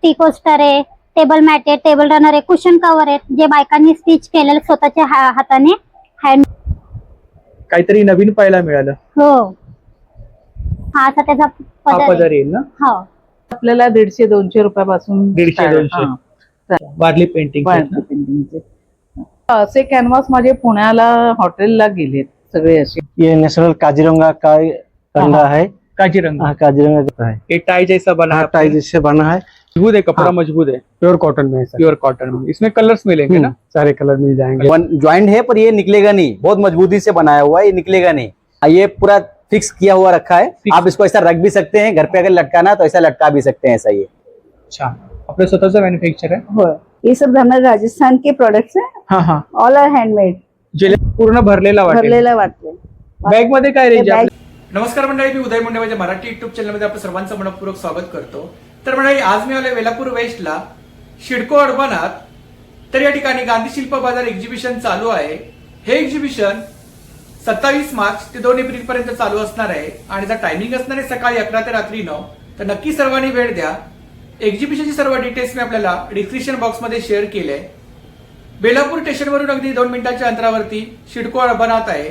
Tea coaster आहे, table mat आहे, table runner आहे, कुशन कव्हर आहे, जे बायकांनी स्टिच केलेलं स्वतःच्या हाताने हँड. काहीतरी नवीन पाहायला मिळालं. हो, हा असा त्याचा पदर येईल ना. हो, आपल्याला 150-200 रुपयापासून 150-200 वारली पेंटिंग. असे कॅनव्हास माझे पुण्याला हॉटेलला गेलेत सगळे असे. ये नेशनल काजीरंगा का कंडा है। काजीरंगा. हाँ, काजीरंगा का है। ये टाई जैसा बना है. टाई जैसे बना है। मजबूत है कपड़ा. हाँ। मजबूत है. प्योर कॉटन में है सर। प्योर कॉटन में. इसमें कलर्स मिलेंगे ना. सारे कलर मिल जाएंगे। ज्वाइंट है पर ये निकलेगा नहीं, बहुत मजबूती से बनाया हुआ है, ये निकलेगा नहीं। ये पूरा फिक्स किया हुआ रखा है। आप इसको ऐसा रख भी सकते हैं, घर पे अगर लटकाना तो ऐसा लटका भी सकते हैं ऐसा। ये अच्छा, आपलं स्वतःचं मॅन्युफॅक्चर आहे. होय, ये सब हमारे राजस्थान के प्रोडक्ट्स हैं, हा हा. ऑल आर हँडमेड, जे पूर्ण भरलेला वाटेल. भरलेला वाटते. बॅग मध्ये काय रेंज आहे? बॅग- नमस्कार मंडळी, मी उदय मुंडे माझ्या मराठी युट्यूब चॅनलमध्ये आपलं सर्वांचं मनपूर्वक स्वागत करतो. तर मंडळी, आज मी आलोय वेलापूर वेस्टला शिडको अर्बनात. तर या ठिकाणी गांधी शिल्प बाजार एक्झिबिशन चालू आहे. हे एक्झिबिशन 27 मार्च ते 2 एप्रिल पर्यंत चालू असणार आहे आणि त्याचा टायमिंग असणार आहे सकाळी 11 ते रात्री 9. तर नक्की सर्वांनी वेळ द्या. एक्झिबिशनची सर्व डिटेल्स मी आपल्याला डिस्क्रिप्शन बॉक्समध्ये शेअर केले. बेलापूर स्टेशनवरून अगदी 2 मिनिटांच्या अंतरावरती शिडको अर्बनात आहे.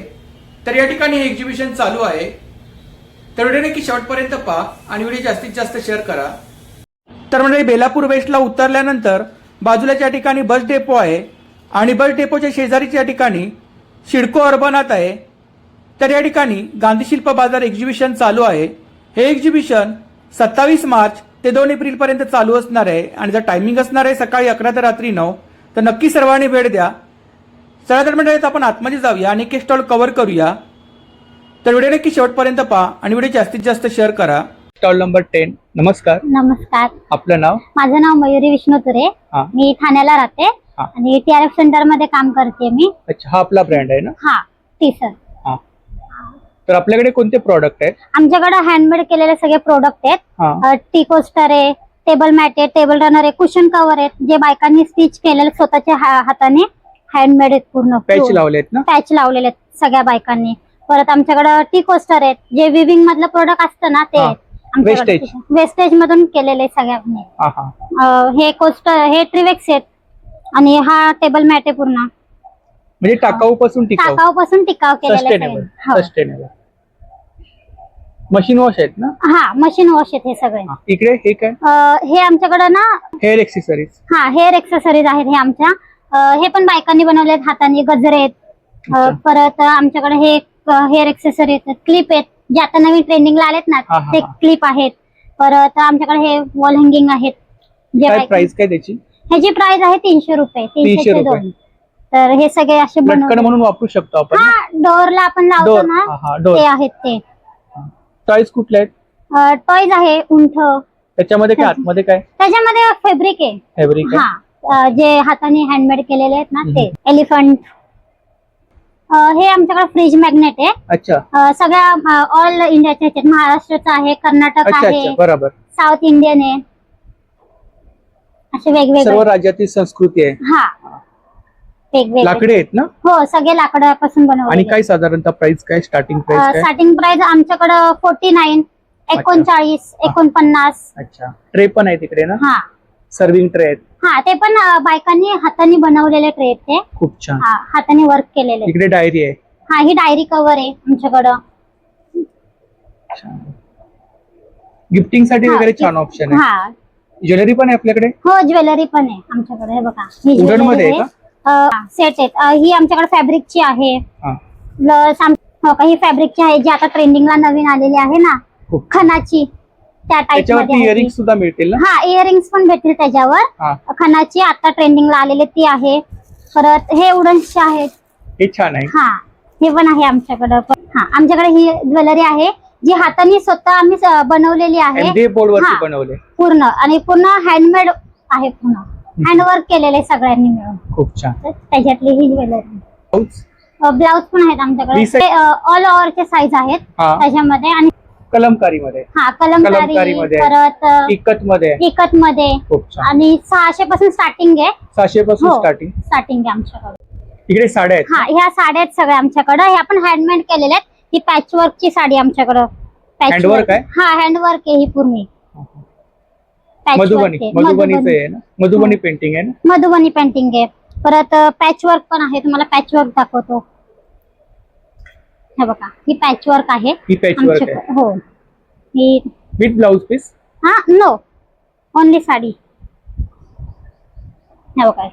तर या ठिकाणी हे एक्झिबिशन चालू आहे. तर व्हिडिओ नक्की शेवटपर्यंत पहा आणि व्हिडिओ जास्तीत जास्त शेअर करा. तर म्हणजे बेलापूर वेस्टला उतरल्यानंतर बाजूलाच्या या ठिकाणी बस डेपो आहे आणि बस डेपोच्या शेजारीच्या ठिकाणी शिडको अर्बनात आहे. तर या ठिकाणी गांधी शिल्प बाजार एक्झिबिशन चालू आहे. हे एक्झिबिशन 27 मार्च ते 2 एप्रिल पर्यंत चालू असणार आहे आणि त्याचा टायमिंग असणार आहे सकाळी 11 ते रात्री 9. तर नक्की सर्वांनी वेळ द्या. चला तर मंडळी, आपण आतमध्ये जाऊया आणि एक स्टॉल कव्हर करूया. तर व्हिडिओ नक्की शेवटपर्यंत पहा आणि व्हिडिओ जास्तीत जास्त शेअर करा. Stall number 10. नमस्कार. नमस्कार. आपलं नाव? माझं नाव मयुरी विष्णू तुरे. हा. मी ठाण्याला राहते हा. आणि TRF सेंटर मध्ये काम करते मी. अच्छा, हा आपला ब्रँड आहे ना. हा, टी सर. हा. तर आपल्याकडे कोणते प्रोडक्ट आहेत? आमच्याकडे हँडमेड केलेले सगळे प्रोडक्ट हा. आहेत. टी कोस्टर आहे, टेबल मॅट आहे, टेबल रनर आहे, कुशन कव्हर आहेत, जे बायकांनी स्टिच केलेलं स्वतःच्या हाताने हँडमेड आहेत. पूर्ण पॅच लावलेत ना. पॅच लावलेले आहेत सगळ्या बायकांनी. परत आमच्याकडे टी कोस्टर आहेत, जे विविंग मधलं प्रोडक्ट असतं ना ते. हा. वेस्टेज मधून केलेले सगळ्यांनी. हा हा. हे कोस्टर, हे ट्रिवेक्स आहेत आणि हा टेबल मॅट आहे पूर्ण. म्हणजे टाकाऊ पासून टिकाऊ. टाकाऊ पासून टिकाऊ केलेले सस्टेनेबल. हो. सस्टेनेबल. मशीन वॉश आहेत ना. हा, मशीन वॉश आहेत हे सगळे. हा. इकडे हे काय? हे आमच्याकडे ना हेअर एक्सेसरीज. हा, हेअर एक्सेसरीज आहेत हे आमच्या. हे पण बायकांनी बनवलेत हाताने. गजरे आहेत. अच्छा. परत आमच्याकडे हे हेअर एक्सेसरीज आहेत, क्लिप आहेत, जे आता नवीन ट्रेंडिंगला आलेत ना हा, हा, ते हा. क्लिप आहेत. परत आमच्याकडे हे वॉल हँगिंग आहेत. जे काय बायका- प्राइस काय त्याची? ह्याची प्राइस आहे 300 रुपये. 300 चे 2. तर हे सगळे असे लटकन बनवले. म्हणून वापरू शकतो आपण. हा, डोअरला आपण लावतो डोर. ना हा हा, डोर. ते आहेत ते. टॉईज कुठले आहेत? टॉयज आहे, उंठ. त्याच्यामध्ये काय? आतमध्ये काय? त्याच्यामध्ये फॅब्रिक आहे. फॅब्रिक आहे. हा, जे हाताने हँडमेड केलेले आहेत ना ते. एलिफंट. हे आमच्याकडे फ्रीज मॅग्नेट आहे. अच्छा. सगळ्या ऑल इंडियाचे आहेत. महाराष्ट्राचं आहे, कर्नाटक अच्छा आहे, अच्छा, बरोबर. साऊथ इंडियन आहे, असे सर्व वेगवेगळे. राज्यातील संस्कृती आहे. हा, वेगवेगळे. लाकडे आहेत ना. हो, सगळे लाकडापासून आणि बनवले. काय साधारणतः प्राइस काय? स्टार्टिंग प्राइस काय? स्टार्टिंग प्राइस आमच्याकडे 49, 39, 49. अच्छा. ट्रे पण आहे तिकडे ना. हा सर्विंग ट्रे आहेत. हा, ते पण बायकांनी हाताने बनवलेले ट्रे आहेत ते. खूप छान. हा, हाताने वर्क केलेले. इकडे डायरी आहे. हा, ही डायरी कव्हर आहे आमच्याकडं. गिफ्टिंग साठी हा, वगैरे छान ऑप्शन आहे. हा, ज्वेलरी पण आहे आपल्याकडे. हो, ज्वेलरी पण आहे आमच्याकडे. हे बघा, ही वुडन ज्वेलरी मध्ये आहे. आहे सेट आहेत. ही आमच्याकडे फॅब्रिकची आहे. हा. हो का, ही फॅब्रिकची आहे, जी आता ट्रेंडिंगला नवीन आलेली आहे ना, खूप. खणाची. त्या टाइप त्याच्यावरती मध्ये इयरिंग सुद्धा मिळतील ना. हा, इयरिंग्स पण भेटतील त्याच्यावर. हा. खणाची आता ट्रेंडिंगला आलेली ती आहे. परत हे वुडनचे आहेत. हे छान आहे. हा, हे पण आहे आमच्याकडे. हा, आमच्याकडे ही ज्वेलरी आहे जी हाताने स्वतः आम्ही बनवलेली आहे. MDF बोर्ड वरती हा. बनवले. पूर्ण आणि पूर्ण हँडमेड आहे. पूर्ण हँडवर्क केलेले सगळ्यांनी मिळून. खूप छान. तर त्याच्यातली ही ज्वेलरी. ब्लाऊज. ब्लाउज पण आहेत आमच्याकडे. ऑल ओव्हरचे साईज आहेत हा. त्याच्यामध्ये. आणि कलमकारी मध्ये. हा, कलमकारी कलमकारी. मध्ये. परत इकत मध्ये. इकत मध्ये. खूप छान. आणि 600 पासून स्टार्टिंग आहे. 600 पासून हो. स्टार्टिंग. स्टार्टिंग आहे आमच्याकडे. इकडे साड्या आहेत. हा, ह्या साड्या आहेत सगळ्या आमच्याकडे. ह्या पण हँडमेड केलेल्या आहेत. ही पॅचवर्क ची साडी आमच्याकडे. Handwork आहे? हा, हँडवर्क आहे ही पूर्ण. मधुबनी मधुबनीचं आहे ना, मधुबनी पेंटिंग आहे ना. मधुबनी पेंटिंग आहे. परत पॅच वर्क पण आहे. तुम्हाला पॅच वर्क दाखवतो. हे बघा, ही पॅच वर्क आहे. ही patchwork आहे. हो, ही विथ ब्लाउज पीस. हा नो, ओनली साडी. हे बघा,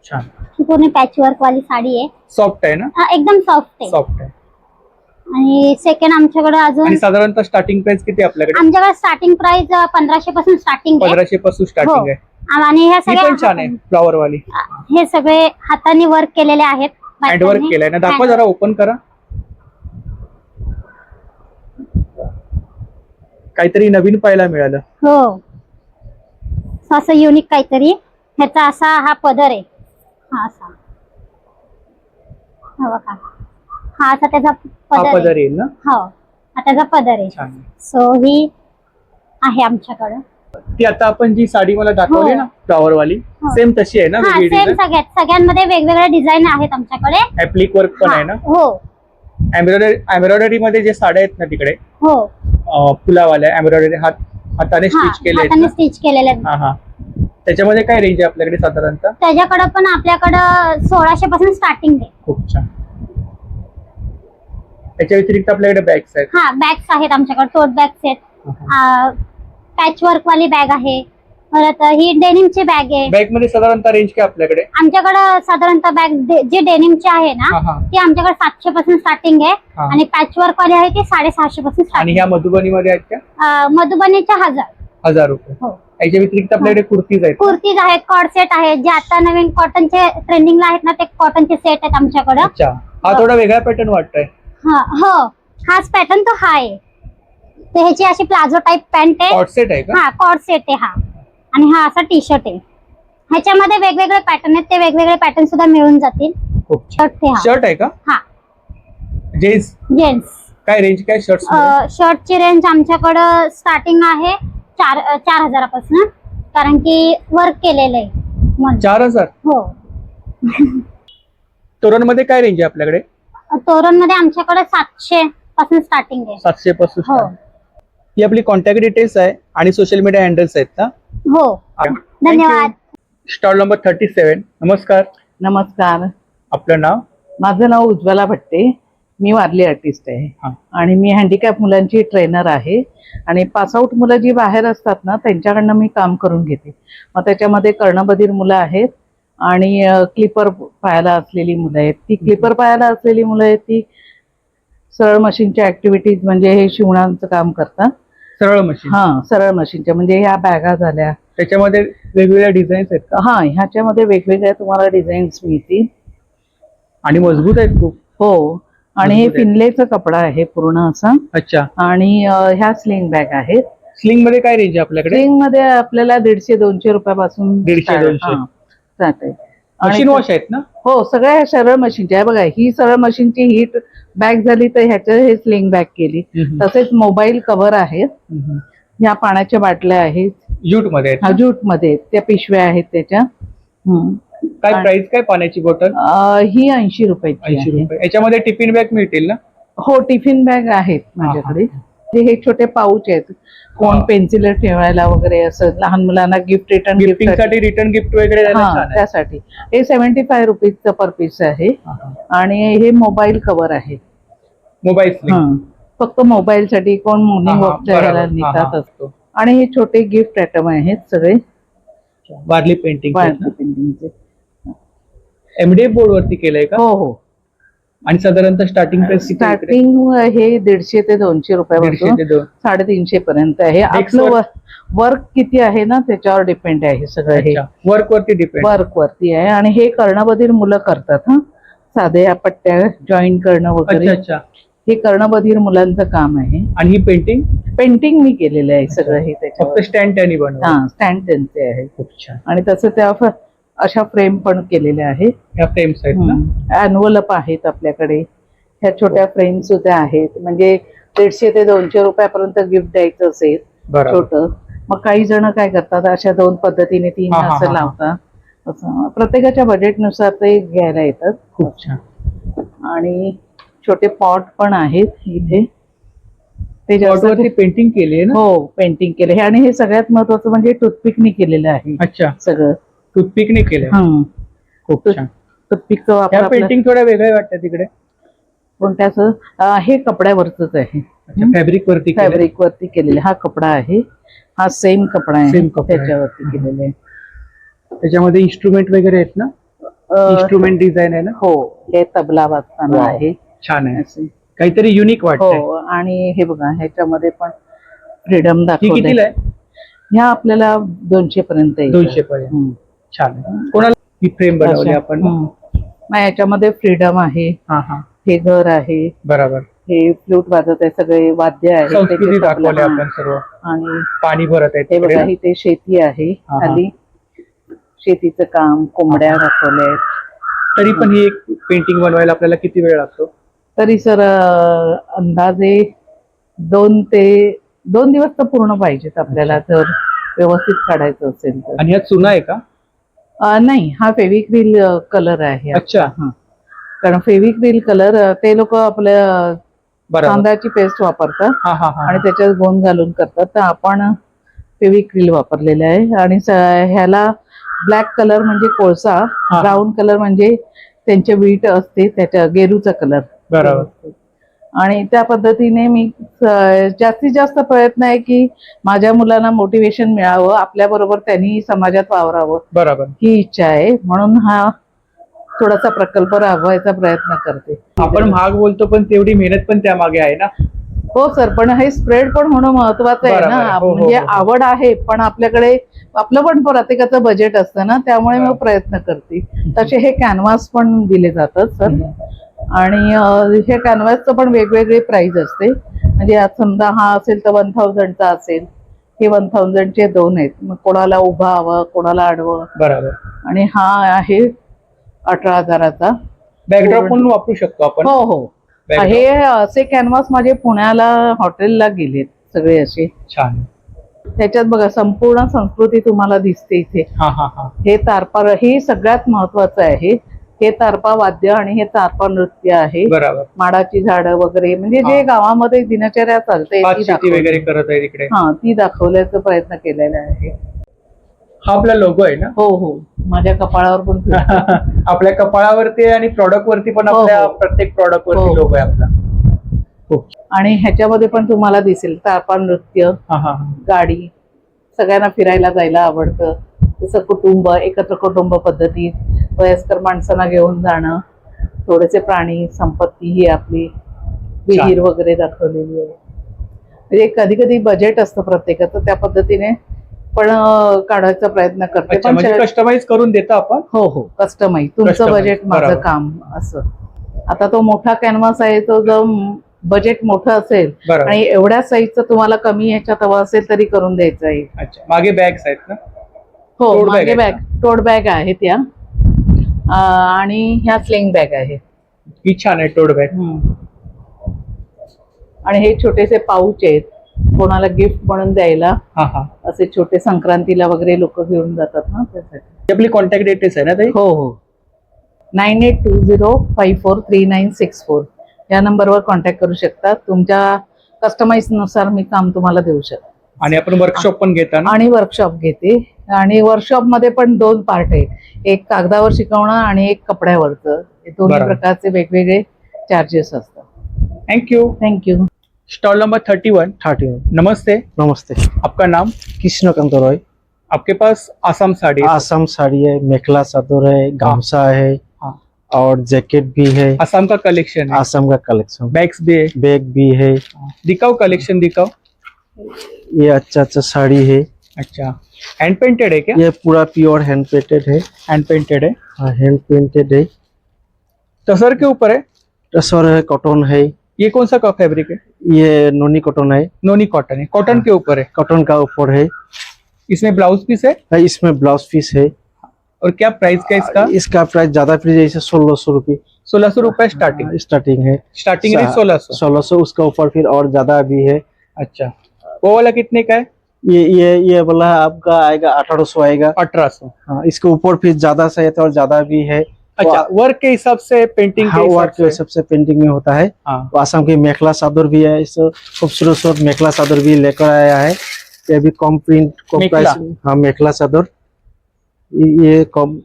छान, ही पूर्ण पॅच वर्क वाली साडी आहे. सॉफ्ट आहे ना. हा, एकदम सॉफ्ट आहे. सॉफ्ट आहे. आणि सेकंड आमच्याकडे अजून आणि साधारणतः स्टार्टिंग प्राइस किती आहे आपल्याकडे? आमच्याकडे स्टार्टिंग प्राइस 1500 पासून स्टार्टिंग आहे. 1500 पासून स्टार्टिंग हो. आहे. आणि ह्या ही पण छान सगळ्या आहे, फ्लॉवर वाली. हे सगळे हाताने वर्क केलेले आहेत. हँडवर्क केलंय ना. दाखवा जरा, ओपन करा. काहीतरी नवीन पाहायला मिळालं. हो, असं युनिक काहीतरी. ह्याचा असा हा पदर आहे. हा असा, हा बघा, हा असा त्याचा हा पदर पदर आहे. येईल ना. हो, हा त्याचा पदर आहे. छान. सो ही आहे आमच्याकडे. ती आता आपण जी साडी मला दाखवली हो. ना, फ्लॉवर वाली, हो. सेम तशी आहे ना. हा, वेगळी सेम डिझाइन. सगळ्यांमध्ये वेगवेगळे डिझाईन आहेत आमच्याकडे. ऍप्लिक वर्क पण हा, आहे ना. हो एम्ब्रॉयडरी मध्ये जे साड्या आहेत ना तिकडे, हो, फुलावाल्या एम्ब्रॉयडरी हाताने स्टिच केले आहेत हाताने ना. स्टिच केलेले आहेत. हा हा. त्याच्यामध्ये काय रेंज आहे आपल्याकडे साधारणतः? त्याच्याकडे पण आपल्याकडं 1600 पासून स्टार्टिंग आहे. खूप छान. त्याच्या व्यतिरिक्त आपल्याकडे बॅग्स आहेत. हा, बॅग्स आहेत आमच्याकडे. टोट बॅग्स आहेत. पॅच वर्क वाली बॅग आहे. परत ही डेनिमची बॅग आहे. बॅग मध्ये साधारणतः रेंज काय आपल्याकडे? आमच्याकडे साधारणतः बॅग जी डेनिमची आहे ना, हा, हा. ती आमच्याकडे 700 पासून स्टार्टिंग आहे. हा. आणि पॅच वर्क वाली आहे ती 650 पासून आणि स्टार्टिंग. ह्या मधुबनी मध्ये आहेत का? मधुबनीच्या 1000. 1000 रुपये. हो. याच्या व्यतिरिक्त आपल्याकडे कुर्तीज आहेत. कुर्तीज आहेत, कॉर्ड सेट आहेत. जे आता नवीन कॉटनचे ट्रेंडिंगला आहेत ना, ते कॉटनचे सेट आहेत आमच्याकडे. अच्छा, हा थोडा वेगळा पॅटर्न वाटतोय. हा, हो, हाच पॅटर्न तो हा आहे. तर ह्याची अशी प्लाझो टाईप पॅन्ट आहे. कॉट सेट आहे का? हा, कॉर्ड सेट आहे हा. आणि हा असा टी शर्ट आहे. ह्याच्यामध्ये वेगवेगळे पॅटर्न आहेत. ते वेगवेगळे पॅटर्न सुद्धा मिळून जातील. खूप छान. शर्ट ते हा. शर्ट आहे का? हा, जेंट्स. जेंट्स. काय रेंज काय शर्ट्स? शर्टची रेंज आमच्याकडं स्टार्टिंग आहे 4000 पासून. कारण की वर्क केलेलं आहे म्हणून. 4000. हो. तोरण मध्ये काय रेंज आहे आपल्याकडे? तोरण मध्ये आमच्याकडे 700 पासून स्टार्टिंग आहे. 700 पासून. हो. ही आपली कॉन्टॅक्ट डिटेल्स आहे आणि सोशल मीडिया हँडल्स आहेत ना. हो, धन्यवाद. Stall number 37. नमस्कार, नमस्कार. आपलं नाव? माझं नाव उज्ज्वला भट्टे. मी वारली आर्टिस्ट आहे. हा. आणि मी हँडिकॅप मुलांची ट्रेनर आहे. आणि पासआउट मुलं जी बाहेर असतात ना, त्यांच्याकडनं मी काम करून घेते. मग त्याच्यामध्ये कर्णबधीर मुलं आहेत आणि क्लिपर पायाला असलेली मुलं आहेत. ती क्लिपर पायाला असलेली मुलं आहेत ती सरळ मशीनच्या ऍक्टिव्हिटीज, म्हणजे हे शिवणाचं काम करतात. सरळ मशीन. हा, सरळ मशीनच्या, म्हणजे ह्या बॅगा झाल्या. त्याच्यामध्ये वेगवेगळ्या डिझाईन्स आहेत का? हा, ह्याच्यामध्ये वेगवेगळ्या तुम्हाला डिझाईन्स मिळतील. आणि मजबूत आहेत खूप. हो. आणि हे मजबूत आहे. फिनलेचं कपडा आहे पूर्ण असं. अच्छा. आणि ह्या स्लिंग बॅग आहेत. स्लिंग मध्ये काय रेंज आहे आपल्याकडे? स्लिंग मध्ये आपल्याला 150-200 रुपयापासून 150-200. जाते. मशीन वॉश आहेत ना? हो, सगळ्या सरळ मशीनच्या आहे. बघा, ही सरळ मशीनची हीट बॅग झाली तर ह्याच्या हे स्लिंग बॅग केली. तसेच मोबाईल कव्हर आहेत. ह्या पाण्याच्या बाटल्या आहेत. ज्यूट मध्ये आहेत. हा, ज्यूट मध्ये त्या पिशव्या आहेत त्याच्या. काय प्राइस काय पाण्याची बॉटल? ही 80 रुपयाची 80 आहे. रुपये. याच्यामध्ये टिफिन बॅग मिळतील ना? हो, टिफिन बॅग आहेत माझ्याकडे. हे छोटे पाऊच आहेत. कोण पेन्सिल ठेवायला वगैरे, असं लहान मुलांना गिफ्ट रिटर्न गिफ्टिंग साठी रिटर्न गिफ्ट वगैरे द्यायला छान आहे. त्यासाठी हे 75 रुपीजचं पर पीस आहे. आणि हे मोबाईल कव्हर आहे. Mobile sling. फक्त मोबाईल साठी, कोण मॉर्निंग वॉकच्या ह्याला नेतात असतो. आणि हे छोटे गिफ्ट आयटम आहेत सगळे. वारली पेंटिंग. पेंटिंगचे. एमडीएफ बोर्ड वरती केलंय का? हो हो. आणि साधारणतः स्टार्टिंग प्राइस स्टार्टिंग हे 150 ते 200 रुपयापासून 350 पर्यंत आहे. आपलं वर्क किती आहे ना त्याच्यावर डिपेंड आहे सगळं. हे वर्क वरती डिपेंड. वर्क वरती आहे. आणि हे कर्णबधीर मुलं करतात. हा, साध्या पट्ट्या जॉईन करणं वगैरे. अच्छा. हे कर्णबधीर मुलांचं काम आहे. आणि ही पेंटिंग मी केलेलं आहे सगळं. हे त्याच्यावर फक्त स्टँड त्यांनी बनवलं. हा, स्टँड त्यांचे आहे. खूप छान. आणि तसं त्या अशा फ्रेम पण केलेल्या आहेत. ह्या फ्रेम्स आहेत ना? एन्व्हलप आहेत आपल्याकडे. ह्या छोट्या फ्रेम सुद्धा आहेत. म्हणजे 150 ते 200 रुपयापर्यंत गिफ्ट द्यायचं असेल छोट, मग काही जण काय करतात, अशा 2 पद्धतीने 3 असं लावतात. असं प्रत्येकाच्या बजेटनुसार ते घ्यायला येतात. खूप छान. आणि छोटे पॉट पण आहेत इथे. ते जास्त वरती पेंटिंग केली आहे ना? हो पेंटिंग केलं हे आणि हे सगळ्यात महत्वाचं म्हणजे टूथपिकनी केलेलं आहे अच्छा, सगळं. टूथपिकने केलंय. खूप छान. टूथपिकचा वापर या आपल्या- पेंटिंग थोड्या वेगळ्या वाटतात तिकडे. कोणत्याचं हे कपड्यावरच आहे. फॅब्रिक वरती केलंय. फॅब्रिक वरती केलेले हा कपडा आहे. हा सेम कपडा आहे Same कपडा आहे. त्याच्यावरती केलेले त्याच्यामध्ये इन्स्ट्रुमेंट वगैरे आहेत ना? इन्स्ट्रुमेंट डिझाईन आहे ना? हो हे तबला वाजताना Wow. आहे छान आहे. असे. काहीतरी युनिक वाटतंय. हो आणि हे बघा ह्याच्यामध्ये पण फ्रीडम ही दाखवले. कितीला आहे? ह्या आपल्याला 200 पर्यंत येतात. 200 पर्यंत. छान आहे. कोणाला ही फ्रेम बनवली अशा. आपण? मग याच्यामध्ये फ्रीडम आहे. हा हा, हे घर आहे. बरोबर. हे फ्लूट वाजत आहे. सगळे वाद्य आहे संस्कृती त्याचे दाखवली तबला. आपण सर्व. आणि पाणी भरत आहे हे बघा तिकडे. इथे शेती आहे. हा, हा. खाली शेतीचं काम कोंबड्या दाखवल्या आहेत. तरी पण ही एक पेंटिंग बनवायला आपल्याला किती वेळ लागतो? तरी सर अंदाजे 2 दिवस तर पूर्ण पाहिजेत आपल्याला जर व्यवस्थित काढायचं असेल तर. आणि ह्या चुना आहे का? नाही हा फेविक्रिल कलर आहे. अच्छा. हा. कारण फेविक्रिल कलर ते लोक आपल्या बरोबर. तांदळाची पेस्ट वापरतात हा हा हा. आणि त्याच्यात गोंद घालून करतात. तर आपण फेविक्रिल वापरलेलं आहे आणि ह्याला ब्लॅक कलर म्हणजे कोळसा, हा. ब्राऊन कलर म्हणजे त्यांचे वीट असते त्याच्या गेरूचा कलर. बरोबर. आणि त्या पद्धतीने मी जास्तीत जास्त प्रयत्न आहे की माझ्या मुलांना मोटिवेशन मिळावं, आपल्या बरोबर त्यांनी समाजात वावरावं बरोबर. ही इच्छा आहे. म्हणून हा थोडासा प्रकल्प राबवायचा प्रयत्न करते. आपण महाग बोलतो पण तेवढी मेहनत पण त्यामागे आहे ना? हो सर, पण हे स्प्रेड पण होणं महत्वाचं आहे बरोबर आहे. ना. हो, हो, म्हणजे हो. आवड आहे पण आपल्याकडे आपलं पण प्रत्येकाचं बजेट असतं ना, त्यामुळे मग प्रयत्न करते. तसे हे कॅनव्हास पण दिले जातात सर. आणि हे कॅनव्हासचं पण वेगवेगळे प्राइस असते. म्हणजे आज समजा हा असेल तर 1000चा असेल. हे 1000चे 2 आहेत. मग कोणाला उभा हवं, कोणाला आडवं. बरोबर. आणि हा आहे 18,000चा. बॅकड्रॉप म्हणून वापरू शकतो आपण. हो हो. Backdrop. हे असे कॅनव्हास माझे पुण्याला हॉटेलला गेलेत सगळे असे. छान. त्याच्यात बघा संपूर्ण संस्कृती तुम्हाला दिसते इथे. हा हा हा. हे तारपा हे सगळ्यात महत्वाचं आहे. हे तारपा वाद्य आणि हे तारपा नृत्य आहे. बरोबर. माडाची झाडं वगैरे म्हणजे जे हा. गावामध्ये दिनचर्या चालते भात ती शेती वगैरे दाखवली. करत आहे तिकडे. हा ती दाखवण्याचा प्रयत्न केलेला आहे. हा आपला लोगो आहे ना? हो हो माझ्या कपाळावर पण फिरतो. आपल्या कपाळावरती आणि प्रॉडक्ट वरती पण हो, आपल्या हो. प्रत्येक प्रॉडक्ट वरती हो. लोगो आहे आपला. खूप. आणि ह्याच्यामध्ये पण तुम्हाला दिसेल तारपा नृत्य, हा हा. गाडी. सगळ्यांना फिरायला जायला आवडतं. जसं कुटुंब एकत्र कुटुंब पद्धतीत वयस्कर माणसांना घेऊन जाणं. थोडेसे प्राणी संपत्ती ही आपली विहीर वगैरे दाखवलेली आहे. म्हणजे कधी कधी बजेट असतं प्रत्येकाचं त्या पद्धतीने पण काढायचा प्रयत्न करते. अच्छा, पण म्हणजे कस्टमाइज करून देतो आपण. हो हो कस्टमाइज तुमचं Customize, बजेट माझं बरोबर. काम असं. आता तो मोठा कॅनव्हास आहे तो जो बजेट मोठं असेल बरोबर. आणि एवढ्या साईजचं तुम्हाला कमी ह्याच्यात हवं असेल तरी करून द्यायचं आहे. अच्छा, मागे बॅग्स आहेत ना? हो Tote bag मागे आहेत बॅग टोट बॅग आहेत त्या आणि ह्या स्लिंग बॅग आहे. ही छान आहे टोट बॅग. आणि हे छोटेसे पाऊच आहेत कोणाला गिफ्ट म्हणून द्यायला. हा हा. असे छोटे संक्रांतीला वगैरे लोक घेऊन जातात ना त्यासाठी. ही आपली कॉन्टॅक्ट डिटेल्स आहे ना ताई? हो हो 9820543964 या नंबरवर कॉन्टॅक्ट करू शकता. तुमच्या कस्टमाइज नुसार मी काम तुम्हाला देऊ शकते. आणि आपण वर्कशॉप पण घेता ना? आणि वर्कशॉप घेते. आणि वर्कशॉप मध्ये पण 2 पार्ट आहेत. एक कागदावर शिकवणं आणि एक कपड्यावरचं. हे दोन्ही बरोबर. प्रकारचे वेगवेगळे चार्जेस असतात. थँक्यू. थँक्यू. Stall number 31. 31। नमस्ते, नमस्ते। आपका नाम? कृष्णकांत रॉय। आपके पास आसाम साड़ी है। आसाम साड़ी है, मेखला चादर है, गामसा है हाँ। और जैकेट भी है। आसाम का कलेक्शन है, आसाम का कलेक्शन, बैग्स भी है। बैग भी है। दिखाओ कलेक्शन दिखाओ। ये अच्छा साड़ी है। अच्छा, हैंड पेंटेड है क्या? ये पूरा प्योर हैंड पेंटेड है। हैंड पेंटेड है। हाँ, हैंड पेंटेड है। तसर के ऊपर है। टसर है, कॉटन है। ये कौन सा का फैब्रिक है? ये नोनी कॉटन है। नोनी कॉटन है। कॉटन के ऊपर है। कॉटन का ऊपर है। इसमें ब्लाउज पीस है। इसमें ब्लाउज पीस है। और क्या प्राइस का इसका? इसका प्राइस ज्यादा प्राइस जैसे 1600 रुपये 1600 रुपए स्टार्टिंग। स्टार्टिंग है। स्टार्टिंग है 1600। 1600, उसका ऊपर फिर और ज्यादा भी है। अच्छा, वो वाला कितने का है? ये वाला आपका आएगा 1800 आएगा। 1800। हाँ, इसके ऊपर फिर ज्यादा सही है और ज्यादा भी है। अच्छा, वर्क के हिसाब से, पेंटिंग के हाँ, हिसाब वर्क से। सबसे पेंटिंग में होता है। हाँ, वो आसाम की मेखला चादर भी है, इस खूबसूरत मेखला चादर भी लेकर आया है। ये भी कम प्रिंट कम मेखला? प्राइस। हाँ, मेखला चादर, ये कम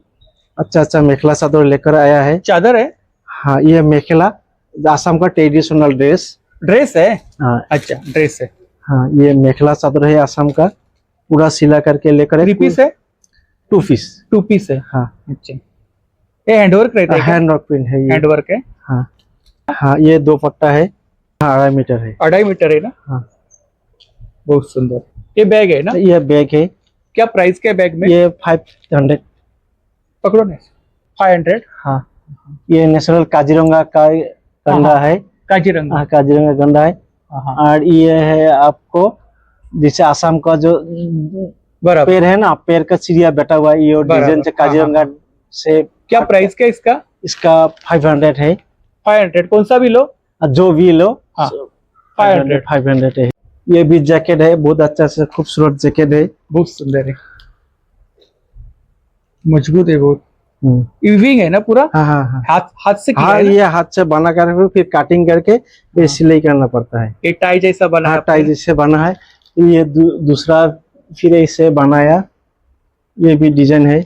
अच्छा मेखला चादर लेकर आया है। चादर है, हाँ, ये मेखला आसाम का ट्रेडिशनल ड्रेस। ड्रेस है। हाँ अच्छा, ड्रेस है। हाँ, ये मेखला चादर है आसाम का, पूरा सिला करके लेकर 3 पीस है, 2 पीस। 2 पीस है। हाँ, अच्छा, ये हैंडवर्क रहता है? हैंड वर्क प्रिंट है ये। हैंडवर्क है। हाँ हाँ, ये 2 पट्टा है। हाँ, 2.5 मीटर है। 2.5 मीटर है ना? हाँ, बहुत सुंदर। ये बैग है ना? ये बैग है। क्या प्राइस क्या बैग में? ये 500। पकड़ो ना, 500। हाँ, ये नेशनल काजीरंगा का गंडा है। काजीरंगा। हाँ, काजीरंगा गंडा है। हाँ, और ये है आपको, जैसे आसाम का जो बराबर। पेड़ है ना, पेड़ का चिड़िया बैठा हुआ है, ये बराबर। डिजाइन से हाँ, काजीरंगा से। क्या प्राइस क्या इसका? इसका 500 है। 500, कौन सा भी लो। जो भी लो, हाँ, 500 है। ये भी जैकेट है, बहुत अच्छा से खूबसूरत जैकेट है। बहुत सुंदर है, मजबूत है बहुत। हम्म। वीविंग है ना पूरा? हाँ हाँ हाँ हाथ से किया हाँ, है ना? ये हाथ से बना कर फिर काटिंग करके फिर सिलाई करना पड़ता है। ये टाई जैसा बना है हाँ, टाई आपने? जैसे बना है। ये दूसरा फिर इसे बनाया, ये भी डिजाइन है।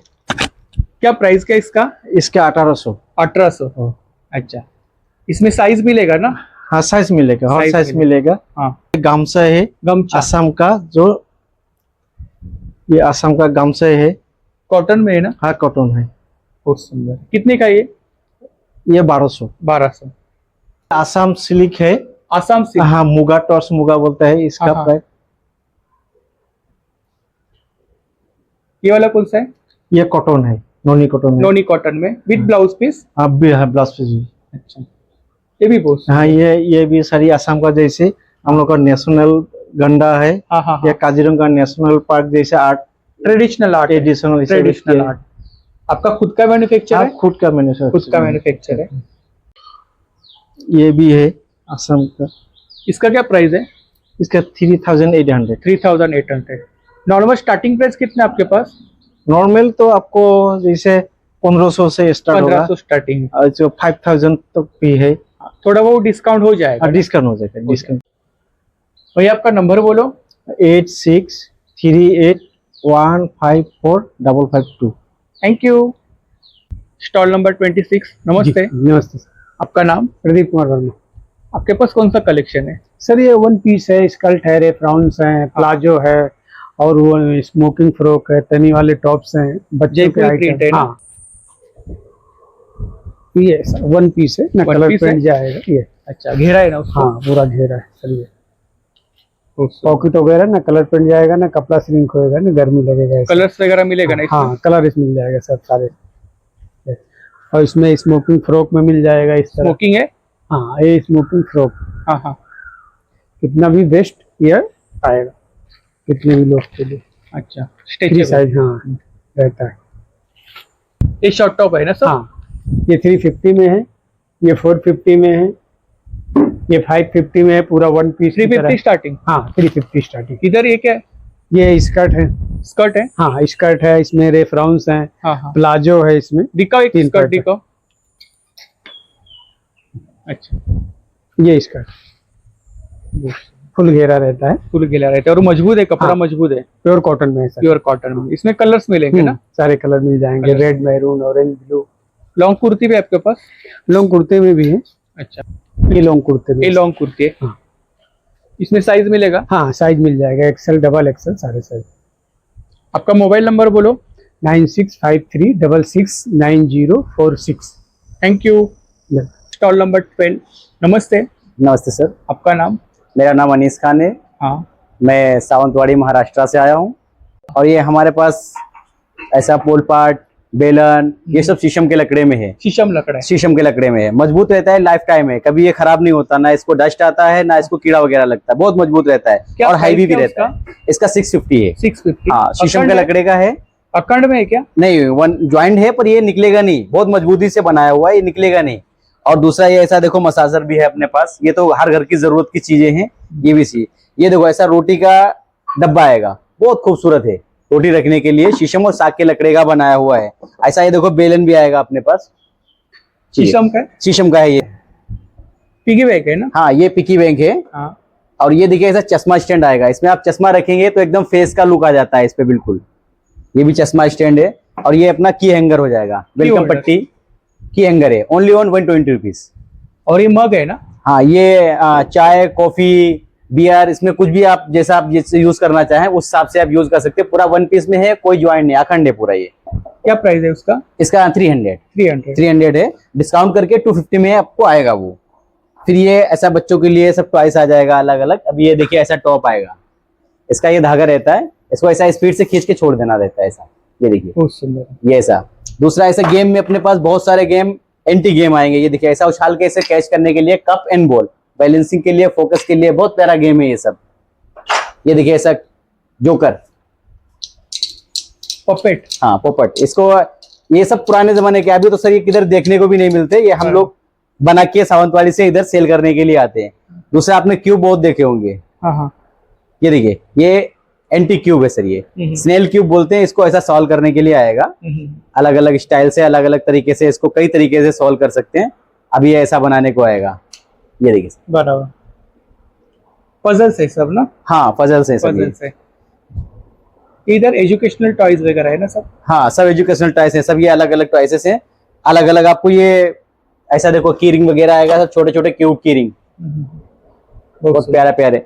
क्या प्राइस क्या इसका? इसका 1800। 1800। अच्छा, इसमें साइज मिलेगा ना? हाँ, साइज मिलेगा, हर साइज साइज मिलेगा। हाँ, गामसा है गमछा आसाम का, जो ये आसाम का गामसा है। कॉटन में है ना? हाँ, कॉटन है। बहुत सुंदर। कितने का ये? ये 1200। 1200। आसाम सिल्क है। आसाम से? हाँ, मुगा टॉर्च मुगा बोलता है इसका हाँ, हाँ। प्राइस। ये वाला कौन सा है? ये कॉटन है, नोनी कॉटन है। नोनी कॉटन में विद ब्लाउज पीस? हाँ, भी है ब्लाउज पीस भी। अच्छा, ये भी बहुत सुंदर। हाँ, ये भी सारी आसाम का, जैसे हम लोग का नेशनल गंडा है। हाँ हाँ ये हाँ, काजीरंगा नेशनल पार्क जैसे art, traditional art. Traditional traditional art आपका खुद का मैन्युफैक्चर है? खुद का मैन्युफैक्चर। खुद का मैन्युफैक्चर है। ये भी है आसाम का। इसका क्या प्राइस है? इसका 3800। 3800। नॉर्मल स्टार्टिंग प्राइस कितना आपके पास? नॉर्मल तो आपको जैसे 1500 से स्टार्ट होगा, 1500 स्टार्टिंग। और जो 5000 तक भी है। थोड़ा वो डिस्काउंट हो जाएगा। डिस्काउंट हो जाएगा, डिस्काउंट। भैया आपका नंबर बोलो। 8638154552। Thank you. Stall number 26। Namaste, Namaste sir, आपका नाम? प्रदीप कुमार वर्मा। आपके पास कौन सा कलेक्शन है? सर ये 1 पीस है, स्कर्ट है, रेफ्राउंस है, प्लाजो है, और वो स्मोकिंग फ्रॉक है, तनी वाले टॉप्स हैं, बच्चे के जयपुरी प्रिंट है आइटम। ना? हाँ, ये सर 1 पीस है ना, One कलर piece है? प्रिंट जाएगा ये। अच्छा, घेरा है ना उसको? हाँ, पूरा घेरा है सर ये। बहुत सुंदर। पॉकेट वगैरह ना कलर प्रिंट जाएगा, ना कपड़ा श्रिंक होएगा, ना गर्मी लगेगा इससे। कलर्स वगैरह मिलेगा ना इसमें? हाँ, कलर इसमें मिल जाएगा सर सारे। और इसमें स्मोकिंग फ्रॉक में मिल जाएगा इस तरह। स्मोकिंग है? हाँ, ये स्मोकिंग फ्रॉक हाँ हाँ। कितना भी बेस्ट ये आएगा, कितने भी लोग के लिए। अच्छा, फ्री स्ट्रेचेबल। साइज हाँ रहता है। ये शॉर्ट टॉप है ना सर? हाँ, ये 350 में है, ये 450 में है, ये 550 में है, पूरा 1 पीस। 350 स्टार्टिंग? हाँ, 350 स्टार्टिंग। इधर ये क्या है? ये स्कर्ट है। स्कर्ट है? हाँ, स्कर्ट है, इसमें रेफ्राउंस है, हाँ हाँ। प्लाजो है इसमें। दिखाओ एक 3 स्कर्ट पार्ट है। दिखाओ। अच्छा, ये स्कर्ट फुल घेरा रहता है, फुल गिला रहता है और मजबूत है, कपड़ा हाँ। मजबूत है, प्योर कॉटन में है सर। प्योर कॉटन में। इसमें कलर्स मिलेंगे ना? सारे कलर मिल जाएंगे, colour. Red, maroon, orange, blue. Long kurti भी आपके पास? लॉन्ग कुर्ते में भी है, अच्छा, ये लॉन्ग कुर्ते में। ये लॉन्ग कुर्ती है। हाँ। इसमें साइज मिलेगा? हाँ, साइज मिल जाएगा, एक्सेल, डबल एक्सेल, सारे साइज। आपका मोबाइल नंबर बोलो। 9653669046। Thank you. Stall number 12। Namaste, Namaste sir, आपका नाम? मेरा नाम अनीस खान है। हाँ। मैं सावंतवाड़ी महाराष्ट्र से आया हूँ। और ये हमारे पास ऐसा पोलपाट, बेलन, ये सब शीशम के लकड़े में है। शीशम लकड़ा है? शीशम के लकड़े में है, मजबूत रहता है, लाइफ टाइम है, कभी ये खराब नहीं होता, ना इसको डस्ट आता है, ना इसको कीड़ा वगैरह लगता है, बहुत मजबूत रहता है क्या और price हैवी भी क्या रहता है। इसका 650 है। 650? हाँ, शीशम के लकड़े का है। अखंड में है क्या? नहीं, वन ज्वाइंट है, पर ये निकलेगा नहीं, बहुत मजबूती से बनाया हुआ है, ये निकलेगा नहीं। और दूसरा ये ऐसा देखो, मसाजर भी है अपने पास, ये तो हर घर की जरूरत की चीजें हैं। ये भी सी, ये देखो ऐसा रोटी का डब्बा आएगा, बहुत खूबसूरत है, रोटी रखने के लिए शीशम और साग के लकड़े का बनाया हुआ है। ऐसा ये देखो बेलन भी आएगा अपने पास, शीशम का है, शीशम का है ये। पिगी बैंक है ना। हाँ, ये पिकी बैंक है। हाँ और ये देखिए ऐसा चश्मा स्टैंड आएगा, इसमें आप चश्मा रखेंगे तो एकदम फेस का लुक आ जाता है इस पे बिल्कुल। ये भी चश्मा स्टैंड है। और ये अपना की हैंगर हो जाएगा, वेलकम holder। पट्टी की हैंगर है, ओनली ऑन 120 रुपीज। और ये मग है ना। हाँ, ये चाय कॉफी बियर, इसमें कुछ भी आप जैसा आप जैसे यूज करना चाहें उस हिसाब से आप यूज कर सकते हैं। पूरा 1 पीस में है, कोई ज्वाइंट नहीं, अखंड है पूरा ये। क्या प्राइस है उसका। इसका 300 300। है, डिस्काउंट करके 250 में आपको आएगा वो। फिर ये ऐसा बच्चों के लिए सब टॉयस आ जाएगा अलग अलग। अब ये देखिए ऐसा टॉप आएगा, इसका ये धागा रहता है, इसको ऐसा स्पीड से खींच के छोड़ देना रहता है ऐसा। ये देखिए बहुत सुंदर। ये ऐसा। दूसरा ऐसा गेम में अपने पास बहुत सारे गेम एंटी गेम आएंगे। ये देखिए ऐसा उछाल के ऐसे कैच करने के लिए, कप एंड बॉल, बैलेंसिंग के लिए, फोकस के लिए बहुत प्यारा गेम है ये सब। ये देखिए ऐसा जोकर, पपेट। हाँ पोपट। इसको ये सब पुराने जमाने के, अभी तो सर ये किधर देखने को भी नहीं मिलते। ये हम लोग बना के सावंतवाड़ी से इधर सेल करने के लिए आते हैं। दूसरा आपने क्यूब बहुत देखे होंगे। हाँ हाँ। ये देखिए ये एंटी क्यूब है सर, ये स्नेल क्यूब बोलते हैं इसको। ऐसा सॉल्व करने के लिए आएगा, अलग अलग स्टाइल से, अलग अलग तरीके से इसको कई तरीके से सॉल्व कर सकते हैं। अब ये ऐसा बनाने को आएगा। ये देखिए बराबर, पजल्स है सब ना। हाँ, पजल्स है सब ये। पजल्स है। इधर एजुकेशनल टॉयज वगैरह है ना सब। हाँ, सब एजुकेशनल टॉयस है, सब ये अलग अलग टॉयसेस हैं। अलग अलग आपको ये ऐसा देखो की रिंग वगैरह आएगा, सब छोटे छोटे क्यूब की रिंग, बहुत प्यारा प्यारे।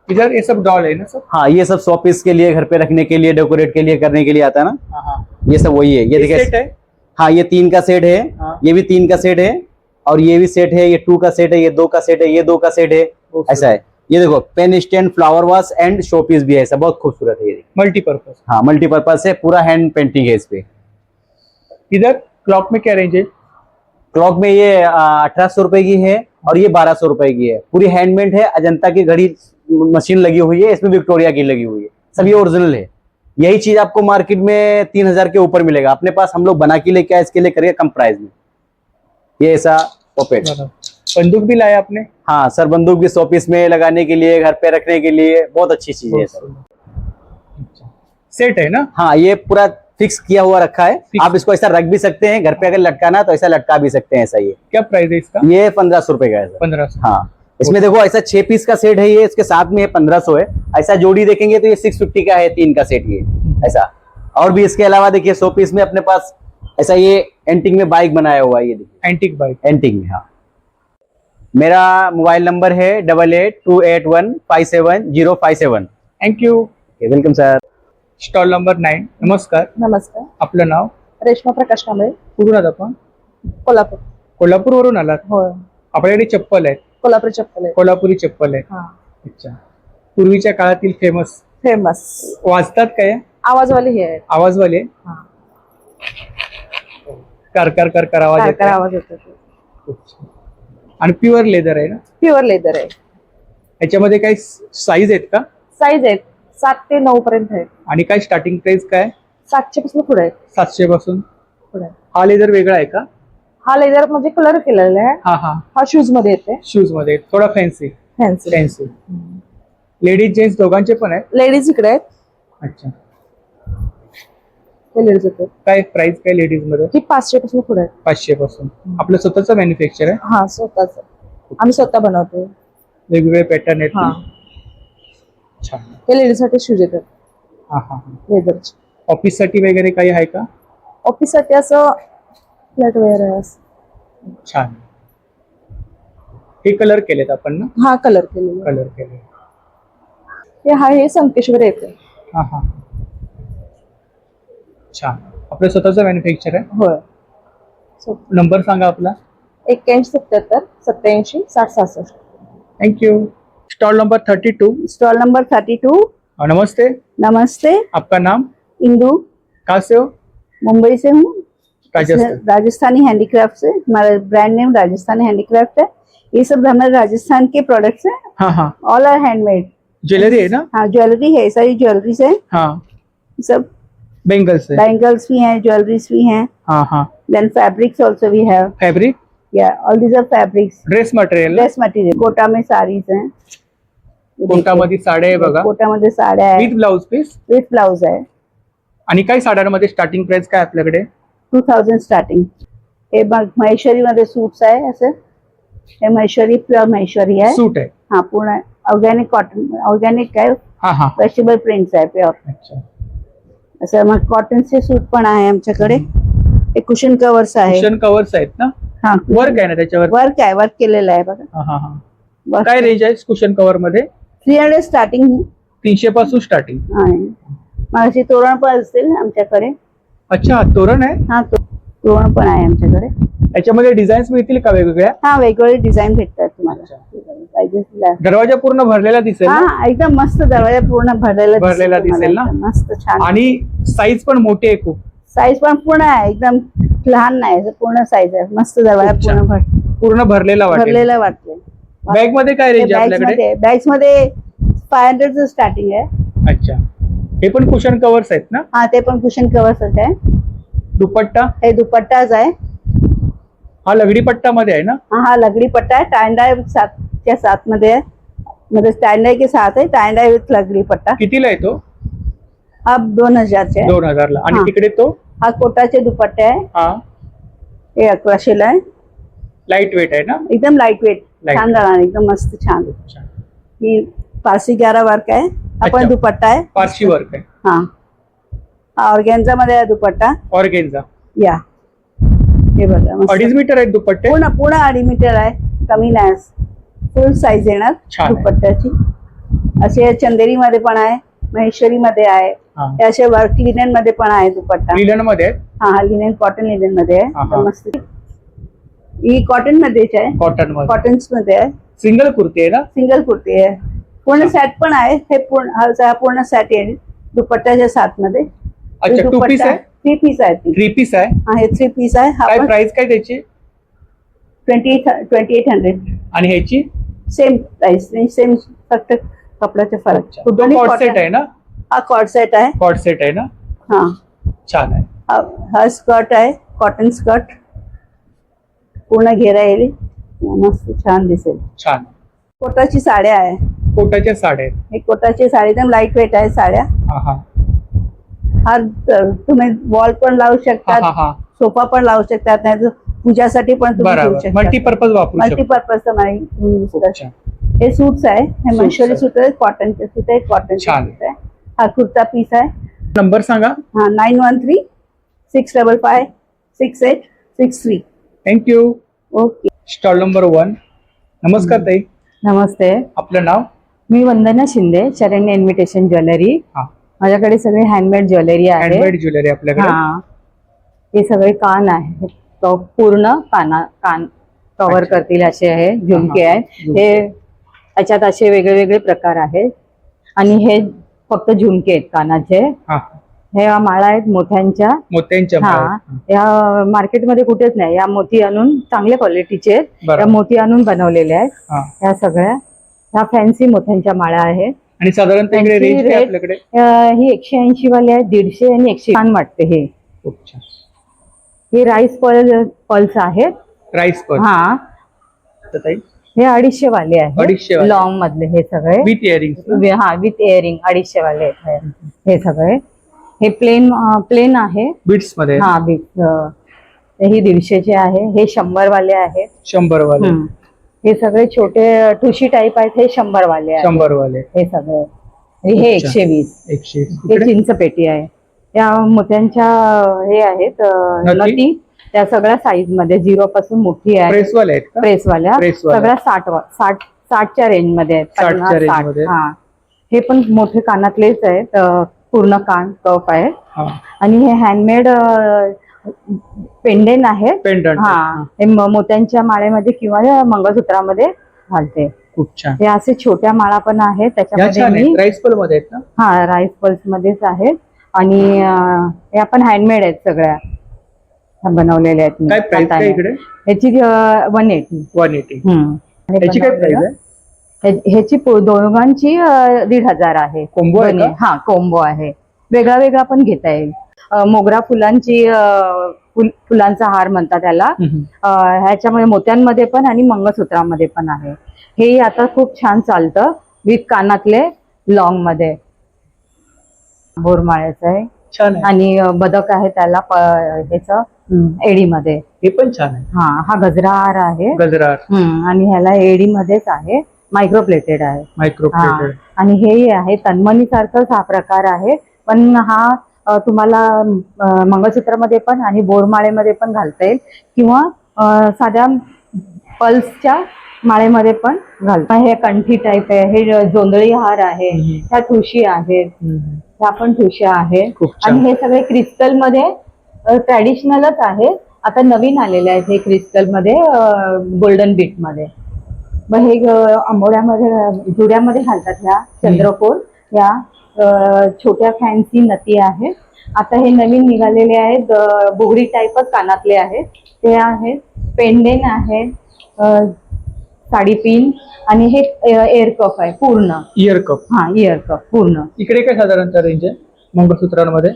इधर ये सब डॉल है ना सब। हाँ, ये सब 100 पीस के लिए, घर पे रखने के लिए, डेकोरेट के लिए, करने के लिए आता है ना। हाँ हाँ। ये सब वही है। ये देखिए सेट है। हाँ, ये 3 का सेट है। हाँ। ये भी 3 का सेट है, और ये भी सेट है। ये 2 का सेट है, ये 2 का सेट है, ये 2 का सेट है। ऐसा है। ये देखो pen stand, flower vase and showpiece भी है ऐसा, बहुत खूबसूरत है ये। मल्टीपर्पज। हाँ, मल्टीपर्पज है, पूरा हैंड पेंटिंग है इस पे। इधर क्लॉक में क्या रेंज है। क्लॉक में ये 1800 रुपए की है, और ये 1200 रुपए की है। पूरी हैंडमेड है, अजंता की घड़ी मशीन लगी हुई है, इसमें विक्टोरिया की लगी हुई है, सब ये ओरिजिनल है। यही चीज आपको मार्केट में 3000 के ऊपर मिलेगा। अपने पास हम लोग बना के लेके आए, इसके लिए करिए कम प्राइस में। ये ऐसा पॉपेट। बंदूक भी लाया आपने। हाँ सर, बंदूक भी 100 पीस में लगाने के लिए, घर पे रखने के लिए, बहुत अच्छी चीज है सर। सेट है ना। हाँ, ये पूरा फिक्स किया हुआ रखा है। आप इसको ऐसा रख भी सकते हैं, घर पे अगर लटकाना तो ऐसा लटका भी सकते हैं। ऐसा ये क्या प्राइस है इसका। ये 1500 रुपए का है सर। 1500। हाँ, इसमें देखो ऐसा 6 पीस का सेट है, ये इसके साथ में 1500 है। ऐसा जोड़ी देखेंगे तो ये 650 का है, 3 का सेट ये ऐसा। और भी इसके अलावा देखिए 100 पीस में अपने पास ऐसा ये एंटिक में बाइक बनाया हुआ है। ये देखिए एंटिक बाइक। एंटिक में। हाँ, मेरा मोबाइल नंबर है 8828157057। Thank you. Welcome sir. Stall number 9। नमस्कार, नमस्कार, आपलं नाव. रेश्मा प्रकाश कांबळे, कुठून आलात आपण. कोल्हापूर. कोल्हापूरवरून आलात. होय, आपल्याकडे चप्पल आहेत, कोल्हापूर चप्पल आहे. कोल्हापुरी चप्पल आहेत. हा, अच्छा, पूर्वीच्या काळातील फेमस. फेमस. वाजतात काय आवाजवाली हे आहेत. आवाजवाले. हा, कर कर कर कर आवाज काय येतोय. आवाज येतो. अच्छा. आणि प्युअर लेदर आहे ना. प्युअर लेदर आहे. याच्यामध्ये काही साईज आहेत का. साईज आहेत 7 ते 9 पर्यंत आहे. आणि काय स्टार्टिंग प्राइस काय. 700 पासून पुढे आहे. 700 पासून पुढे आहे. हा लेदर वेगळा आहे का. हा लेदर म्हणजे कलर केलेला आहे. हा हा. हा शूज मध्ये येते. शूज मध्ये थोडा fancy. Fancy. Fancy. Ladies gents दोघांचे पण आहेत. लेडीज इकडे आहेत. अच्छा, हे लेडीज येते. काय प्राइस काय लेडीज मध्ये. ही 500 पासून पुढे आहे. 500 पासून. आपलं स्वतःचं मॅन्युफॅक्चर आहे. हा, स्वतःच आम्ही स्वतः बनवतो. वेगवेगळे पॅटर्न आहेत. हा, छान. हे लेडीज साठी शूज येतात हा हा. लेदरचे. ऑफिस साठी वगैरे काही आहे का. ऑफिस साठी असं फ्लॅट वेअर आहे असं. छान. हे कलर केलेत आपण ना. हा, कलर केलेला. कलर केले. हे संकेश्वर येते. हा हा. छान. आपलं स्वतःचं मॅन्युफॅक्चर आहे. होय. नंबर सांगा आपला. 8177 87 60 66. Thank you. Stall number 32. Stall number 32। नमस्ते, नमस्ते, आपका नाम. इंदू, कहाँ से हो. मुंबई से हूँ। राजस्थान. राजस्थानी हैंडीक्राफ्ट से, हमारा ब्रांड नेम राजस्थानी हैंडीक्राफ्ट है। ये सब हमारे राजस्थान के प्रोडक्ट्स हैं। हाँ हाँ. All R handmade. ज्वेलरी है ना. हाँ, ज्वेलरी है, सारी ज्वेलरीज है। हाँ. सब बेंगल्स है. बैंगल्स भी हैं, ज्वेलरीज भी हैं। हाँ हाँ. Then fabrics also we have. Fabric. या all these are fabrics. Dress material. Dress material. Kota में साड़ीज हैं। ये कोटा देखिए, मध्ये साड्या आहे बघा. कोटामध्ये साड्या आहे, with blouse piece. With blouse आहे। आणि काही साड्यांमध्ये स्टार्टिंग प्राइस काय आपल्याकडे. 2000 स्टार्टिंग। हे बघ महेश्वरी मध्ये सूट्स आहे असं. हे महेश्वरी प्युअर महेश्वरी आहे. सूट आहे. हा पूर्ण ऑर्गॅनिक कॉटन, ऑर्गॅनिक आहे, हा हा. वेजिटेबल प्रिंट्स आहे प्युअर. अच्छा. असं मग कॉटनचे सूट पण आहे आमच्याकडे. हे कुशन कव्हर्स आहे. कुशन कव्हर्स आहेत ना, हा वर्क आहे ना त्याच्यावर. वर्क आहे, वर्क केलेलं आहे बघा. हा हा हा. काय रेंज आहे कुशन कव्हर मध्ये? 300 स्टार्टिंग 300 पासून स्टार्टिंग आहे. मग अशी तोरण पण असतील आमच्याकडे. अच्छा, तोरण आहे. हा तोरण पण आहे आमच्याकडे. याच्यामध्ये डिझाईन्स मिळतील का वेगवेगळ्या? हा वेगवेगळे डिझाईन भेटतात तुम्हाला पाहिजे असल्या. दरवाजा पूर्ण भरलेला दिसेल ना? हा एकदम मस्त दरवाजा पूर्ण भरलेला दिसेल ना? एकदम मस्त छान. आणि साईज पण मोठी आहे खूप. साईज पण पूर्ण आहे, एकदम लहान नाही, असं पूर्ण साईज आहे. मस्त दरवाजा खूप छान. पूर्ण भरलेला वाटेल. भरलेला वाटतंय. बॅग मध्ये काय रेंज आहे आपल्याकडे? बॅग्स मध्ये 500 चं स्टार्टिंग आहे. अच्छा, हे पण कुशन कव्हर्स आहेत ना? हा ते पण कुशन कव्हर्स आहे. दुपट्टा? हे दुपट्टाच आहे. हा लगडी पट्टा मध्ये आहे ना? हा लगडी पट्टा आहे. टाइंडा 7 मध्ये आहे. म्हणजे टाइंडा के साथ आहे. टाइंडा विथ लगडी पट्टा. कितीला येतो? हा 2000 आहे. 2000 ला. आणि हा. तिकडे तो? हा कोटाचे दुपट्टे आहे. हा, हे 1100 ला आहे. लाईट वेट आहे ना? एकदम लाईट वेट, Light छान राहणार, एकदम मस्त छान. अच्छा. ही पारसी 11 वर्क आहे. हा अच्छा. पण दुपट्टा आहे. पारशी वर्क आहे. हा हा ऑर्गेन्झा मध्ये आहे दुपट्टा. ऑर्गेन्झा. या हे बघा मस्त. 2.5 मीटर आहेत दुपट्टे. पूर्ण 2.5 मीटर आहे, कमी नाही. फुल साईज येणार छान आहे. दुपट्ट्याची. असे चंदेरी मध्ये पण आहे, महेश्वरी मध्ये आहे. हा. हे असे वर्क लिनन मध्ये पण आहे दुपट्टा. लिलन मध्ये आहेत. हा लिनन, कॉटन लिनन मध्ये आहे. हा, हा. तर मस्त. ही कॉटन मध्येच आहे, कॉटन मध्ये. कॉटन्स मध्ये आहे. सिंगल कुर्ती आहे ना? सिंगल कुर्ती आहे. पूर्ण सेट पण आहे. हे पूर्ण सेट येईल दुपट्ट्याच्या साथ मध्ये. अच्छा, 2 पीस आहे? 3 पीस आहे ती. 3 पीस आहे. हा हे 3 पीस आहे. हा काय पण प्राइस काय त्याची? 2800. आणि ह्याची? सेम प्राइस, सेम, फक्त कपड्याचा फरक. तो कॉर्ड सेट आहे ना? हा कॉर्ड सेट आहे. कॉर्ड सेट आहे ना? हा छान आहे. हा स्कर्ट आहे, कॉटन स्कर्ट. पूर्ण घेरा येईल, मस्त छान दिसेल. छान. कोटाची साड्या आहे. कोटाच्या साड्या आहेत. हे कोटाची साडी एकदम लाईट वेट आहे साड्या. हा हा हा तुम्ही वॉल पण लावू हा शकतात, हा हा. सोफा पण लावू शकतात, नाही तर पूजासाठी पण तुम्ही घेऊ बरोबर, शकता. मल्टीपर्पज वापरू शकतो. मल्टीपर्पज तुम्ही यूज खूप करा. छान. हे सूट्स आहे. हे Suits महेश्वरी आहे. सूट आहे, कॉटनचे सूट आहे, कॉटनचे छान. सूट आहे. हा कुर्ता पीस आहे. नंबर सांगा. हा 9136556863. थँक्यू. ओके. Stall number 1. नमस्कार ताई, नमस्ते, आपलं नाव? मी वंदना शिंदे, शरण्य इन्व्हिटेशन ज्वेलरी. हा. माझ्याकडे सगळे हँडमेड ज्वेलरी आहे. हँडमेड ज्वेलरी आपल्याकडे. हा, हे सगळे कान आहे, तो पूर्ण कान कव्हर अच्छा. करतील असे आहे. झुमके हा, हा. आहे. हे त्याच्यात असे वेगळे वेगळे प्रकार आहेत. आणि हे फक्त झुमके आहेत कानाचे. हा, हे माळा आहेत मोत्यांच्या. मोत्यांच्या हा, माळा. या मार्केटमध्ये कुठेच नाही. या मोती आणून चांगल्या क्वालिटीचे आहेत. बरं. या मोती आणून बनवलेल्या आहेत. हा. ह्या सगळ्या ह्या फॅन्सी मोत्यांच्या माळा आहेत. आणि साधारणतः इकडे त्यांची रेंज काय rate- आपल्याकडे? ही 180 वाली आहे, 150 आणि 100. छान वाटते हे. खूप छान. हे राईस पल्स आहेत. राईस पण. हा, ताई हे 250 वाले आहे. 250 वाले. लॉंग मधले हे सगळे. With earring. हा, विथ इयरिंग 250 वाले आहेत हे सगळे. हे प्लेन आहे. बीट्स मध्ये. हा, ही 150 चे आहे. हे 100 वाले आहेत. 100 वाले. हे सगळे छोटे ठुशी टाईप आहेत. हे 100 वाले आहेत. 100 वाले. हे सगळे. आणि हे अच्छा. 120. 120. हे चिंचपेटी आहे. त्या मोत्यांच्या हे आहेत नथी. त्या सगळ्या साईज मध्ये 0 पासून मोठी आहे. प्रेस वाले आहेत का? प्रेसवाल्या प्रेसवाल्या. सगळ्या 60च्या रेंज मध्ये आहेत. 60च्या range मध्ये. हा, हे पण मोठे कानातलेच आहेत. पूर्ण कान कप आहे. हा. आणि हे हँडमेड पेंडेंट आहेत. पेंडंट. हा, हे मोत्यांच्या माळेमध्ये किंवा मंगळसूत्रामध्ये घालते. खूप छान. हे असे छोट्या माळा पण आहेत या त्याच्यामध्ये छान मी. आहेत. राईस पल मध्ये आहेत ना? हा, राईस पल्स मध्येच आहेत. आणि हे आपण हँडमेड आहेत सगळ्या बनवलेल्या आहेत मी काय प्राइस काय हाताने. इकडे? ह्याची 180. 180. ह्याची काय प्राइस आहे? ह्याची दोघांची 1500 आहे. Combo आहे का? हा, कोंबो आहे. वेगळा वेगळा पण घेता येईल. मोगरा फुलांची फुलांचा हार म्हणतात त्याला. ह्याच्यामध्ये मोत्यांमध्ये पण आणि मंगळसूत्रामध्ये पण आहे. हे आता खूप छान चालतं विथ कानातले लॉंग मध्ये. बोरमाळ्याचं आहे. छान आहे. आणि बदक आहे त्याला ह्याच एडीमध्ये. हे पण छान आहे. हा गजरा हार आहे. गजरा आणि ह्याला एडीमध्येच आहे, मायक्रोप्लेटेड आहे. मायक्रोप्लेटेड. आणि हे आहे तन्मणी सारखंच हा प्रकार आहे, पण हा तुम्हाला मंगळसूत्रामध्ये पण आणि बोरमाळेमध्ये पण घालता येईल, किंवा साध्या पल्सच्या माळेमध्ये पण घालता. हे कंठी टाईप आहे, हे जोंधळी हार आहे, ह्या ठुशी आहेत, ह्या पण ठुश्या आहेत. आणि हे सगळे क्रिस्टल मध्ये ट्रॅडिशनलच आहे. आता नवीन आलेले आहेत हे क्रिस्टल मध्ये, गोल्डन बीट मध्ये. मग हे आंबोड्यामध्ये जुड्यामध्ये घालतात ह्या चंद्रकोर. ह्या छोट्या फॅन्सी नती आहेत. आता हे नवीन निघालेले आहेत, बुगडी टाईपच कानातले आहेत ते आहेत. पेंडेन आहे, साडी पिन, आणि हे एअर कप आहे पूर्ण. Year cup. इयर कप पूर्ण. इकडे काय साधारणतः रेंज आहे मंगळसूत्रांमध्ये?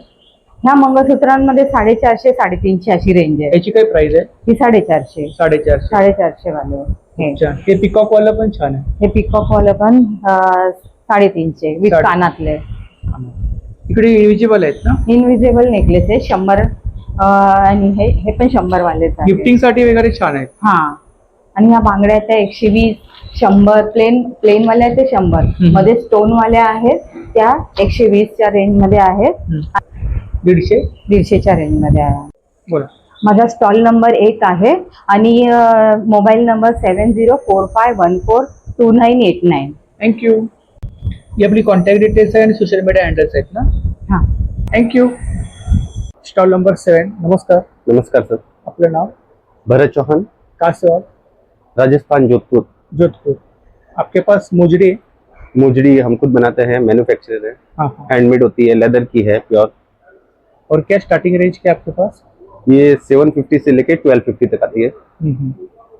ह्या मंगळसूत्रांमध्ये 450 350 अशी रेंज आहे. याची काय प्राइस आहे? ही 450. 450 वाले हे. छान. हे पिकॉक वाला पण छान आहे. हे पिकॉक वाला पण 350 विथ 350. कानातले. इकडे इनविजिबल आहेत ना? इनविजिबल नेकलेस आहे 100, आणि हे पण 100 वालेच आहे. गिफ्टिंग साठी वगैरे छान आहेत. आणि ह्या बांगड्या त्या 120, 100 प्लेन वाल्या आहेत ते 100. मध्ये स्टोन वाल्या आहेत त्या 120च्या रेंज मध्ये आहेत. 150च्या रेंज मध्ये आहे. बोला. माझा स्टॉल नंबर 1 आहे आणि मोबाईल नंबर 7045142989. थँक्यू. ही आपली कॉन्टॅक्ट डिटेल्स आहे आणि सोशल मीडिया हँडल्स आहेत ना? थँक्यू. Stall number 7. नमस्कार. नमस्कार सर. आपलं नाव? भरत चौहान, कहाँ से हो आप? राजस्थान, जोधपुर. जोधपुर. आपके पास मुजड़ी है? मुजड़ी हम खुद बनाते हैं, मैन्युफैक्चरर है, हाँ. हैंडमेड होती है, लेदर की है, प्योर. और क्या स्टार्टिंग रेंज क्या आपके पास? ये 750 से लेके 1250 तक आती है.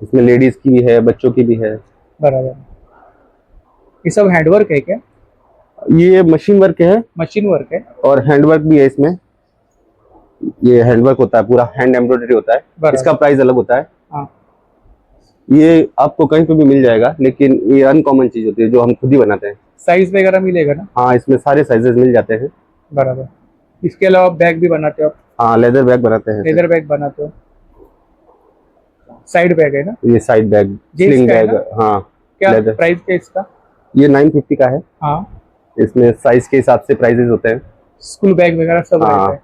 इसमें लेडीज की भी है, बच्चों की भी है. बराबर. ये सब हैंडवर्क है क्या? ये मशीन वर्क है मशीन वर्क है और हैंडवर्क भी है इसमें. ये हैंडवर्क होता है, पूरा हैंड एम्ब्रॉयडरी होता है. बराबर. इसका प्राइस अलग होता है. हाँ. ये आपको कहीं पे भी मिल जाएगा, लेकिन ये अनकॉमन चीज होती है जो हम खुद ही बनाते हैं. साइज वगैरह मिलेगा ना? हाँ, इसमें सारे साइजेस मिल जाते हैं. बराबर. इसके अलावा बैग भी बनाते हो आप? हाँ, लेदर बैग बनाते हैं. लेदर बैग बनाते हो. साइड बैग है ना? ये साइड बैग, जीन्स स्लिंग का है बैग. हाँ, क्या लेदर. प्राइस क्या इसका? ये 950 का है. हाँ. इसमें साइज के हिसाब से प्राइजेस होते हैं. स्कूल बैग वगैरह सब रहता हाँ, है.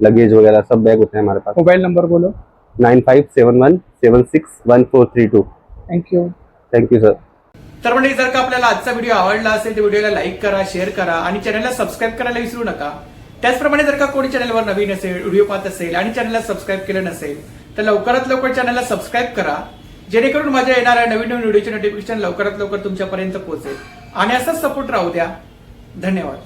लगेज वगैरह सब बैग होते हैं हमारे पास. मोबाइल नंबर बोलो. 9571761432. थँक्यू. Thank you sir. तर म्हणजे जर का आपल्याला आजचा व्हिडिओ आवडला असेल तर व्हिडिओला लाईक करा, शेअर करा आणि चॅनलला सबस्क्राईब करायला विसरू नका. त्याचप्रमाणे जर का कोणी चॅनलवर नवीन असेल, व्हिडिओ पाहत असेल आणि चॅनलला सबस्क्राईब केलं नसेल तर लवकरात लवकर चॅनलला सबस्क्राईब करा, जेणेकरून माझ्या येणाऱ्या नवीन व्हिडिओचे नोटिफिकेशन लवकरात लवकर तुमच्यापर्यंत पोहोचेल. आणि असाच सपोर्ट राहू द्या. धन्यवाद.